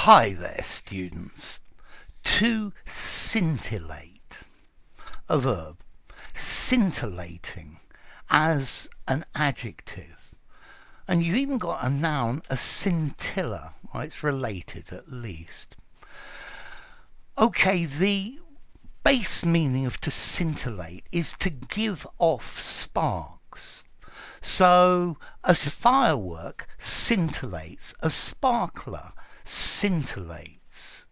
Hi there, students. To scintillate, a verb, scintillating as an adjective. And you've even got a noun, a scintilla. Well, it's related at least. Okay, the base meaning of to scintillate is to give off sparks. So a firework scintillates, a sparkler scintillates.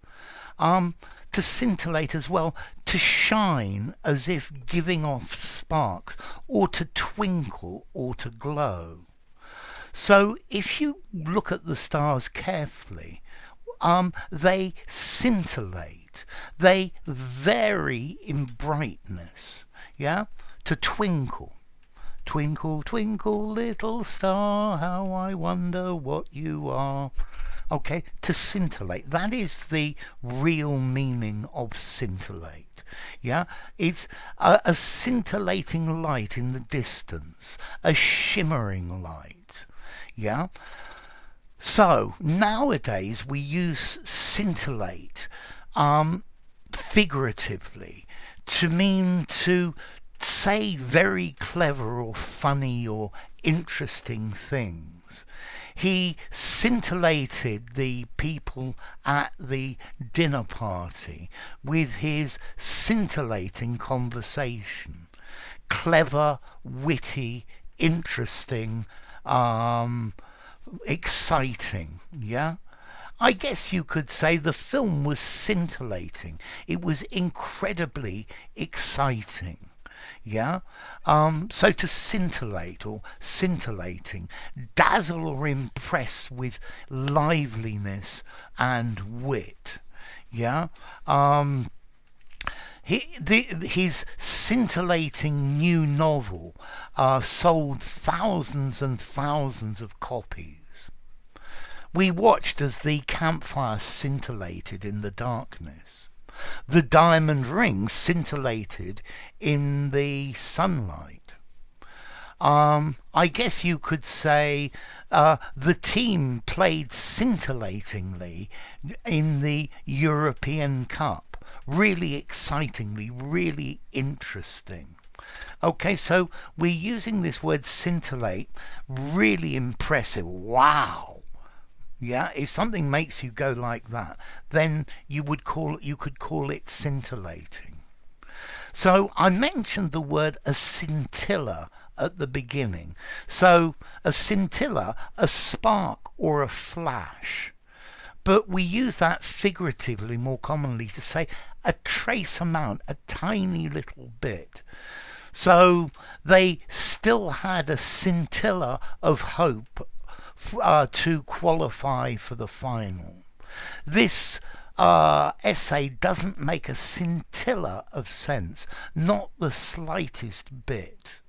To scintillate as well, to shine as if giving off sparks, or to twinkle or to glow. So if you look at the stars carefully, they scintillate. They vary in brightness. Yeah? To twinkle. Twinkle, twinkle, little star, how I wonder what you are. Okay, to scintillate. That is the real meaning of scintillate. Yeah, it's a scintillating light in the distance, a shimmering light. Yeah. So nowadays we use scintillate figuratively to mean to say very clever or funny or interesting things. He scintillated the people at the dinner party with his scintillating conversation. Clever, witty, interesting, exciting, yeah? I guess you could say the film was scintillating. It was incredibly exciting. Yeah? So to scintillate or scintillating, dazzle or impress with liveliness and wit. Yeah? His scintillating new novel sold thousands and thousands of copies. We watched as the campfire scintillated in the darkness. The diamond ring scintillated in the sunlight. I guess you could say the team played scintillatingly in the European Cup. Really excitingly, really interesting. Okay, so we're using this word scintillate, really impressive. Wow. Yeah, if something makes you go like that, then you could call it scintillating. So I mentioned the word a scintilla at the beginning. So a scintilla, a spark or a flash. But we use that figuratively more commonly to say a trace amount, a tiny little bit. So they still had a scintilla of hope to qualify for the final. This essay doesn't make a scintilla of sense, not the slightest bit.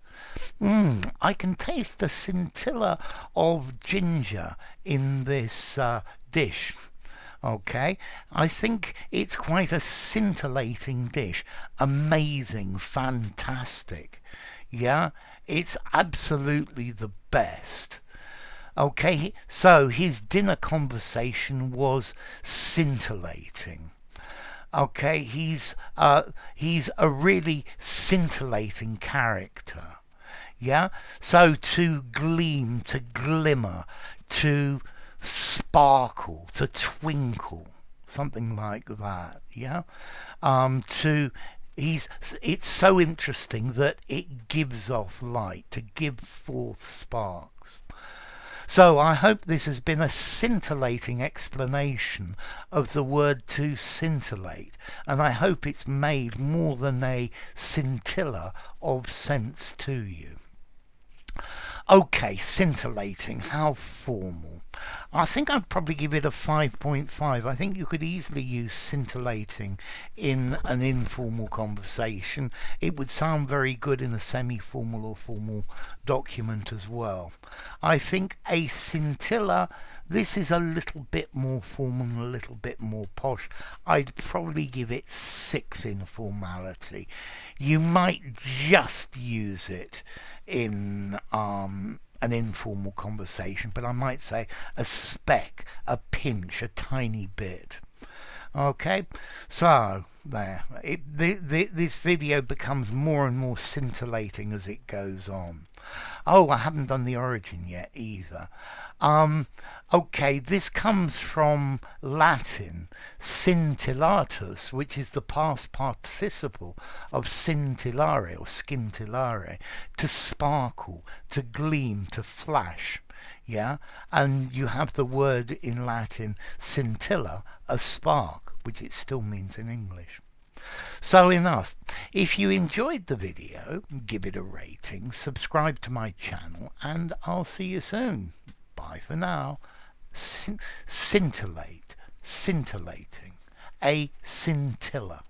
I can taste the scintilla of ginger in this dish. Okay, I think it's quite a scintillating dish. Amazing, fantastic. Yeah, it's absolutely the best. Okay, so his dinner conversation was scintillating. Okay, he's a really scintillating character. Yeah, so to gleam, to glimmer, to sparkle, to twinkle, something like that. Yeah, it's so interesting that it gives off light, to give forth sparks. So I hope this has been a scintillating explanation of the word to scintillate, and I hope it's made more than a scintilla of sense to you. Okay, scintillating, how formal. I think I'd probably give it a 5.5. I think you could easily use scintillating in an informal conversation. It would sound very good in a semi-formal or formal document as well. I think a scintilla, this is a little bit more formal and a little bit more posh. I'd probably give it 6 in formality. You might just use it in an informal conversation, but I might say a speck a pinch, a tiny bit. Okay, so there. This video becomes more and more scintillating as it goes on. Oh, I haven't done the origin yet either. Okay, this comes from Latin scintillatus, which is the past participle of scintillare or scintillare, to sparkle, to gleam, to flash. Yeah, and you have the word in Latin scintilla, a spark, which it still means in English. So enough. If you enjoyed the video, give it a rating, subscribe to my channel, and I'll see you soon. Bye for now. Scintillate, scintillating, a scintilla.